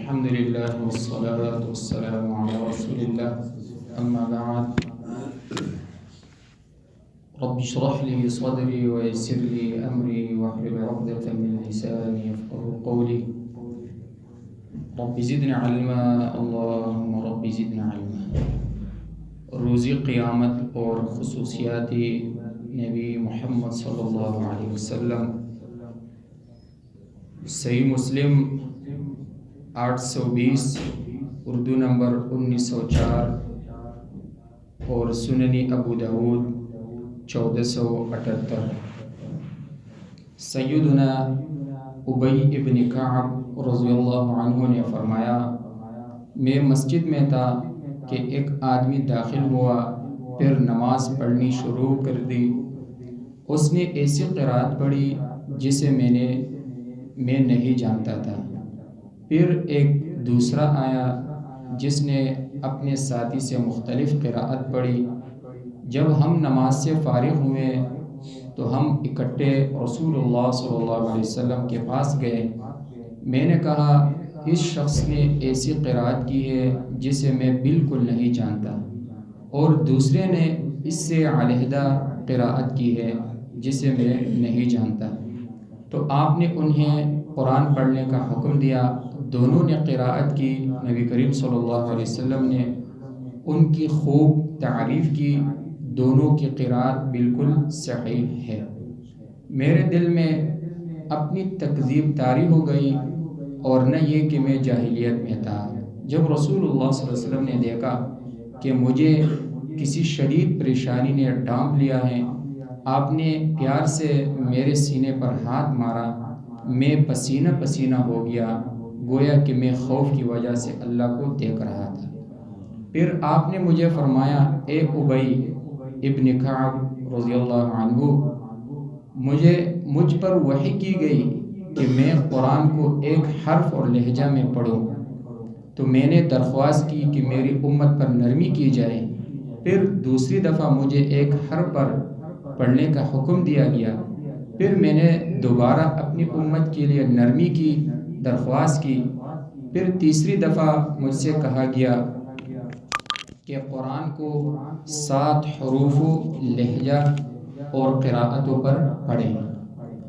الحمد لله والصلاة والسلام على رسول الله أما بعد رب اشرح لي صدري ويسر لي أمري واحلل عقدة من لساني يفقهوا قولي رب زدنا علما اللهم رب زدنا علما. روزی قیامت اور خصوصیات نبی محمد صلی اللہ علیہ وسلم. صحیح مسلم 820 اردو نمبر 1904 اور سنن ابو داود 1478. سیدنا ابی ابن کعب رضی اللہ عنہ نے فرمایا، میں مسجد میں تھا کہ ایک آدمی داخل ہوا، پھر نماز پڑھنی شروع کر دی. اس نے ایسی قرات پڑھی جسے میں نہیں جانتا تھا. پھر ایک دوسرا آیا جس نے اپنے ساتھی سے مختلف قراءت پڑھی. جب ہم نماز سے فارغ ہوئے تو ہم اکٹھے رسول اللہ صلی اللہ علیہ وسلم کے پاس گئے. میں نے کہا، اس شخص نے ایسی قراءت کی ہے جسے میں بالکل نہیں جانتا، اور دوسرے نے اس سے علیحدہ قراءت کی ہے جسے میں نہیں جانتا. تو آپ نے انہیں قرآن پڑھنے کا حکم دیا. دونوں نے قراءت کی. نبی کریم صلی اللہ علیہ وسلم نے ان کی خوب تعریف کی. دونوں کی قراءت بالکل صحیح ہے. میرے دل میں اپنی تکذیب طاری ہو گئی، اور نہ یہ کہ میں جاہلیت میں تھا. جب رسول اللہ صلی اللہ علیہ وسلم نے دیکھا کہ مجھے کسی شدید پریشانی نے ڈانپ لیا ہے، آپ نے پیار سے میرے سینے پر ہاتھ مارا. میں پسینہ پسینہ ہو گیا، گویا کہ میں خوف کی وجہ سے اللہ کو دیکھ رہا تھا. پھر آپ نے مجھے فرمایا، اے ابی ابن کعب رضی اللہ عنہ، مجھ پر وحی کی گئی کہ میں قرآن کو ایک حرف اور لہجہ میں پڑھوں. تو میں نے درخواست کی کہ میری امت پر نرمی کی جائے. پھر دوسری دفعہ مجھے ایک حرف پر پڑھنے کا حکم دیا گیا. پھر میں نے دوبارہ اپنی امت کے لیے نرمی کی درخواست کی. پھر تیسری دفعہ مجھ سے کہا گیا کہ قرآن کو 7 حروف لہجہ اور قراءتوں پر پڑھیں،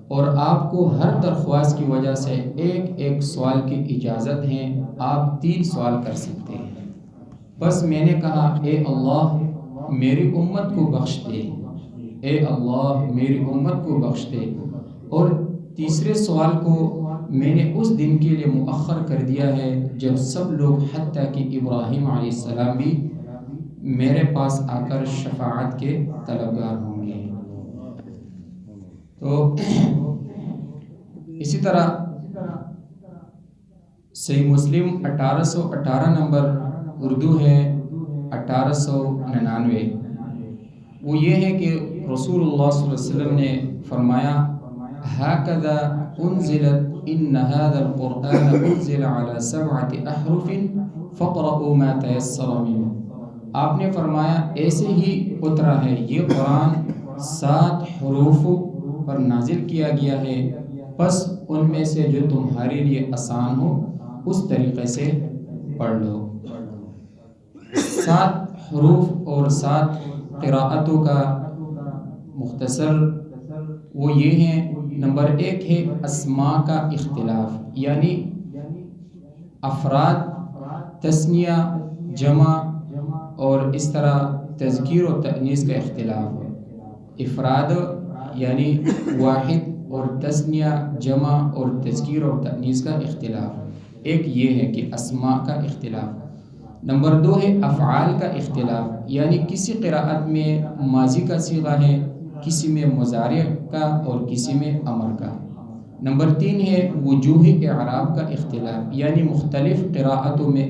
اور آپ کو ہر درخواست کی وجہ سے ایک سوال کی اجازت ہے. آپ 3 سوال کر سکتے ہیں. بس میں نے کہا، اے اللہ میری امت کو بخش دے، اے اللہ میری امت کو بخش دے. اور تیسرے سوال کو میں نے اس دن کے لیے مؤخر کر دیا ہے جب سب لوگ حتیٰ کہ ابراہیم علیہ السلام بھی میرے پاس آ کر شفاعت کے طلبگار ہوں گے. تو اسی طرح صحیح مسلم 1818 نمبر اردو ہے 1899. وہ یہ ہے کہ رسول اللہ صلی اللہ علیہ وسلم نے فرمایا، هَكَذَا أُنزِلَتْ إِنَّ هَذَا الْقُرْآنَ أُنزِلَ عَلَى 7 أَحْرُفٍ فَاقْرَؤُوا مَا تَيَسَّرَ مِنْهُ. آپ نے فرمایا، ایسے ہی اترا ہے یہ قرآن 7 حروف پر نازل کیا گیا ہے، بس ان میں سے جو تمہارے لیے آسان ہو اس طریقے سے پڑھ لو. 7 حروف اور 7 قراءتوں کا مختصر وہ یہ ہیں. نمبر 1 ہے اسماء کا اختلاف، یعنی افراد، تثنیہ، جمع اور اس طرح تذکیر و تأنیث کا اختلاف ہے. افراد یعنی واحد اور تثنیہ، جمع اور تذکیر اور تأنیث کا اختلاف. ایک یہ ہے کہ اسماء کا اختلاف. نمبر 2 ہے افعال کا اختلاف، یعنی کسی قراءت میں ماضی کا صیغہ ہے، کسی میں مضارع کا اور کسی میں امر کا. نمبر 3 ہے وجوہ اعراب کا اختلاف، یعنی مختلف قراءتوں میں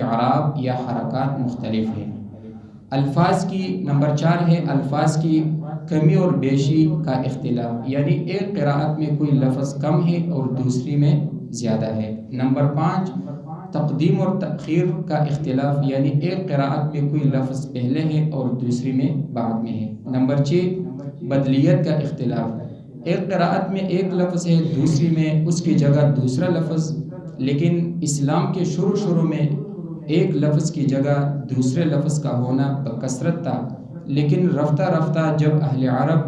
اعراب یا حرکات مختلف ہیں. الفاظ کی نمبر 4 ہے الفاظ کی کمی اور بیشی کا اختلاف، یعنی ایک قراءت میں کوئی لفظ کم ہے اور دوسری میں زیادہ ہے. نمبر 5 تقدیم اور تأخیر کا اختلاف، یعنی ایک قراءت میں کوئی لفظ پہلے ہے اور دوسری میں بعد میں ہے. نمبر 6 بدلیت کا اختلاف، ایک قراءت میں ایک لفظ ہے، دوسری میں اس کی جگہ دوسرا لفظ لیکن اسلام کے شروع میں ایک لفظ کی جگہ دوسرے لفظ کا ہونا بکثرت تھا، لیکن رفتہ رفتہ جب اہل عرب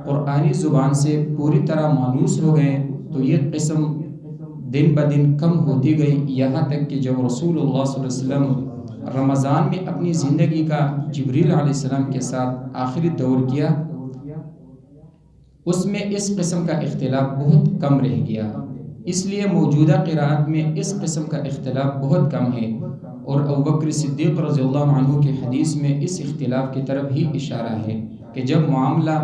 قرآنی زبان سے پوری طرح مانوس ہو گئے تو یہ قسم دن بدن کم ہوتی گئی، یہاں تک کہ جب رسول اللہ صلی اللہ علیہ وسلم رمضان میں اپنی زندگی کا جبریل علیہ السلام کے ساتھ آخری دور کیا، اس میں اس قسم کا اختلاف بہت کم رہ گیا۔ اس لیے موجودہ قراءت میں اس قسم کا اختلاف بہت کم ہے، اور ابوبکر صدیق رضی اللہ عنہ کی حدیث میں اس اختلاف کی طرف ہی اشارہ ہے کہ جب معاملہ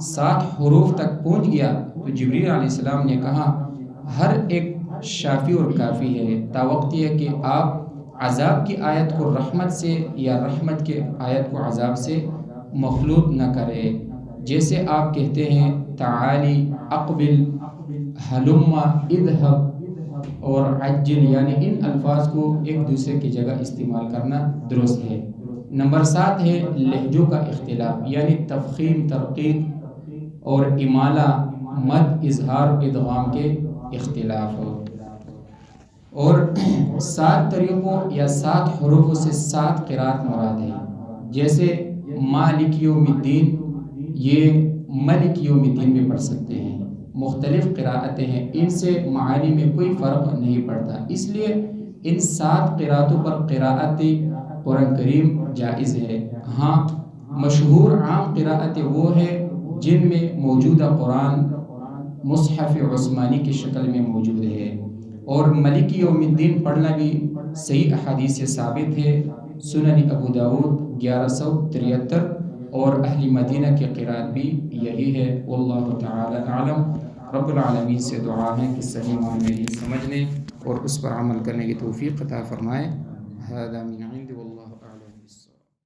7 حروف تک پہنچ گیا تو جبریل علیہ السلام نے کہا ہر ایک شافی اور کافی ہے، تاوقت ہے کہ آپ عذاب کی آیت کو رحمت سے یا رحمت کے آیت کو عذاب سے مخلوط نہ کرے، جیسے آپ کہتے ہیں تعالی، اقبل، حلم، اذهب اور عجل، یعنی ان الفاظ کو ایک دوسرے کی جگہ استعمال کرنا درست ہے۔ نمبر 7 ہے لہجوں کا اختلاف، یعنی تفخیم، ترقیق اور امالہ، مد، اظہار، ادغام کے اختلاف، اور 7 طریقوں یا 7 حروفوں سے 7 قراءت مراد ہے، جیسے مالک یوم الدین، یہ ملک یوم الدین میں پڑھ سکتے ہیں۔ مختلف قراءتیں ہیں، ان سے معانی میں کوئی فرق نہیں پڑتا، اس لیے ان 7 قراءتوں پر قراءت قرآن کریم جائز ہے۔ ہاں مشہور عام قراءتیں وہ ہے جن میں موجودہ قرآن مصحف عثمانی کی شکل میں موجود ہے، اور ملک یوم الدین پڑھنا بھی صحیح احادیث سے ثابت ہے۔ سنن ابو داود 1173 اور اہل مدینہ کی قراءت بھی یہی ہے۔ واللہ تعالی اعلم۔ رب العالمین سے دعا ہے کہ صحیح معنی سمجھنے اور اس پر عمل کرنے کی توفیق عطا فرمائے۔ ھذا من عند واللہ اعلم بالصواب۔